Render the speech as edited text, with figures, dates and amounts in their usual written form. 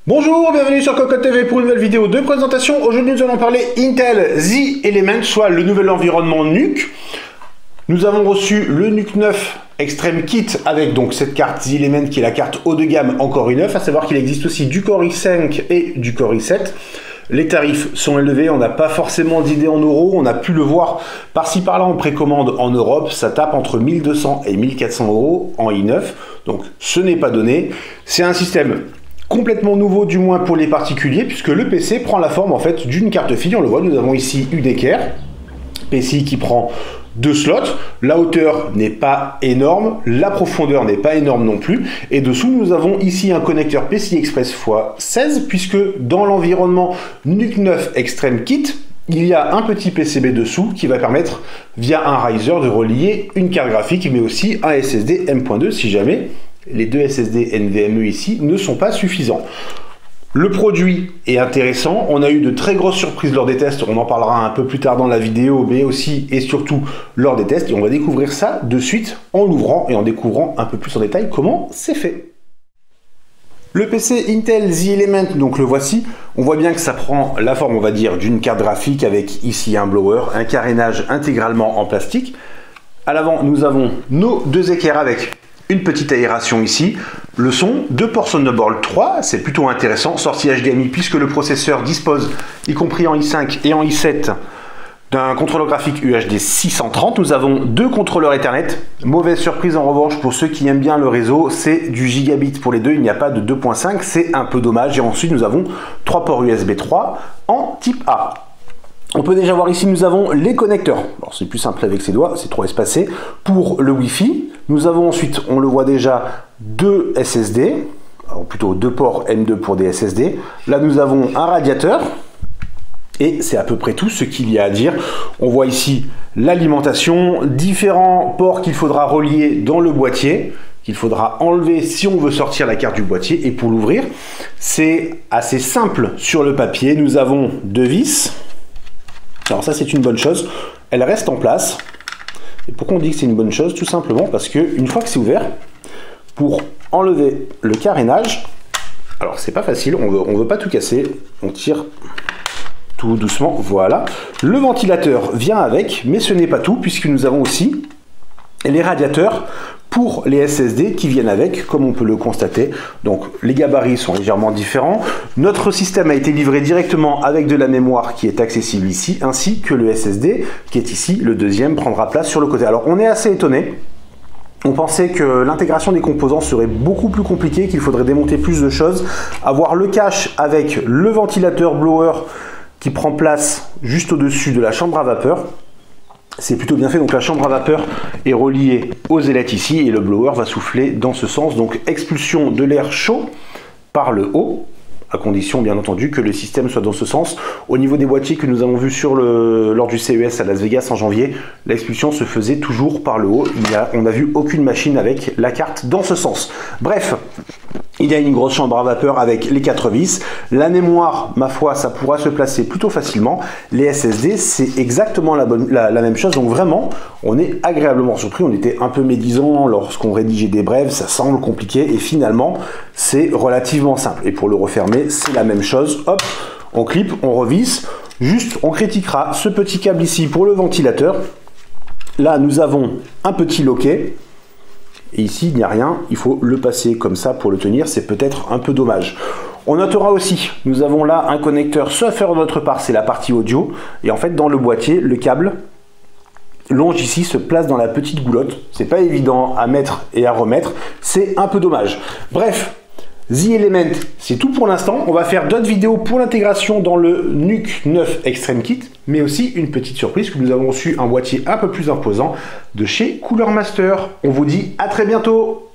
Bonjour, bienvenue sur Cocotte TV pour une nouvelle vidéo de présentation. Aujourd'hui nous allons parler Intel Z-Element, soit le nouvel environnement NUC. Nous avons reçu le NUC 9 Extreme Kit avec donc cette carte Z-Element qui est la carte haut de gamme en Core i9, à savoir qu'il existe aussi du Core i5 et du Core i7. Les tarifs sont élevés, on n'a pas forcément d'idée en euros, on a pu le voir par-ci par-là en précommande en Europe, ça tape entre 1200 et 1400 euros en i9, donc ce n'est pas donné. C'est un système complètement nouveau, du moins pour les particuliers, puisque le PC prend la forme en fait d'une carte fille. On le voit, nous avons ici UDKR, PCI qui prend 2 slots, la hauteur n'est pas énorme, la profondeur n'est pas énorme non plus, et dessous nous avons ici un connecteur PCI Express x16, puisque dans l'environnement NUC 9 Extreme Kit, il y a un petit PCB dessous qui va permettre, via un riser, de relier une carte graphique, mais aussi un SSD M.2 si jamais les deux SSD NVMe ici ne sont pas suffisants. Le produit est intéressant, on a eu de très grosses surprises lors des tests, on en parlera un peu plus tard dans la vidéo, mais aussi et surtout lors des tests, et on va découvrir ça de suite en l'ouvrant et en découvrant un peu plus en détail comment c'est fait. Le PC Intel Z-Element, donc le voici, on voit bien que ça prend la forme, on va dire, d'une carte graphique avec ici un blower, un carénage intégralement en plastique. À l'avant, nous avons nos deux équerres avec une petite aération ici, le son, 2 ports Thunderbolt 3, c'est plutôt intéressant, sortie HDMI puisque le processeur dispose, y compris en i5 et en i7, d'un contrôleur graphique UHD 630. Nous avons 2 contrôleurs Ethernet. Mauvaise surprise en revanche pour ceux qui aiment bien le réseau, c'est du gigabit pour les deux, il n'y a pas de 2.5, c'est un peu dommage. Et ensuite nous avons 3 ports USB 3 en type A. On peut déjà voir ici, nous avons les connecteurs. Alors c'est plus simple avec ses doigts, c'est trop espacé. Pour le Wi-Fi, nous avons ensuite, on le voit déjà, 2 SSD, alors plutôt 2 ports M2 pour des SSD. Là nous avons un radiateur, et c'est à peu près tout ce qu'il y a à dire. On voit ici l'alimentation, différents ports qu'il faudra relier dans le boîtier, qu'il faudra enlever si on veut sortir la carte du boîtier. Et pour l'ouvrir, c'est assez simple sur le papier. Nous avons 2 vis. Alors ça c'est une bonne chose, elle reste en place. Et pourquoi on dit que c'est une bonne chose? Tout simplement parce que une fois que c'est ouvert, pour enlever le carénage, alors c'est pas facile, on veut pas tout casser, on tire tout doucement, voilà. Le ventilateur vient avec, mais ce n'est pas tout, puisque nous avons aussi les radiateurs pour les SSD qui viennent avec, comme on peut le constater. Donc les gabarits sont légèrement différents. Notre système a été livré directement avec de la mémoire qui est accessible ici, ainsi que le SSD qui est ici, le deuxième prendra place sur le côté. Alors on est assez étonné. On pensait que l'intégration des composants serait beaucoup plus compliquée, qu'il faudrait démonter plus de choses. Avoir le cache avec le ventilateur blower qui prend place juste au-dessus de la chambre à vapeur. C'est plutôt bien fait, donc la chambre à vapeur est reliée aux ailettes ici et le blower va souffler dans ce sens, donc expulsion de l'air chaud par le haut, à condition bien entendu que le système soit dans ce sens. Au niveau des boîtiers que nous avons vus lors du CES à Las Vegas en janvier, l'expulsion se faisait toujours par le haut, on n'a vu aucune machine avec la carte dans ce sens. Bref, il y a une grosse chambre à vapeur avec les 4 vis. La mémoire, ma foi, ça pourra se placer plutôt facilement. Les SSD, c'est exactement la même chose. Donc vraiment, on est agréablement surpris. On était un peu médisant lorsqu'on rédigeait des brèves. Ça semble compliqué et finalement, c'est relativement simple. Et pour le refermer, c'est la même chose. Hop, on clip, on revisse. Juste, on critiquera ce petit câble ici pour le ventilateur. Là, nous avons un petit loquet. Et ici, il n'y a rien, il faut le passer comme ça pour le tenir, c'est peut-être un peu dommage. On notera aussi, nous avons là un connecteur, sauf erreur de notre part, c'est la partie audio. Et en fait, dans le boîtier, le câble longe ici, se place dans la petite goulotte. C'est pas évident à mettre et à remettre, c'est un peu dommage. Bref, Z-Element, c'est tout pour l'instant. On va faire d'autres vidéos pour l'intégration dans le NUC 9 Extreme Kit, mais aussi une petite surprise que nous avons reçu un boîtier un peu plus imposant de chez Cooler Master. On vous dit à très bientôt.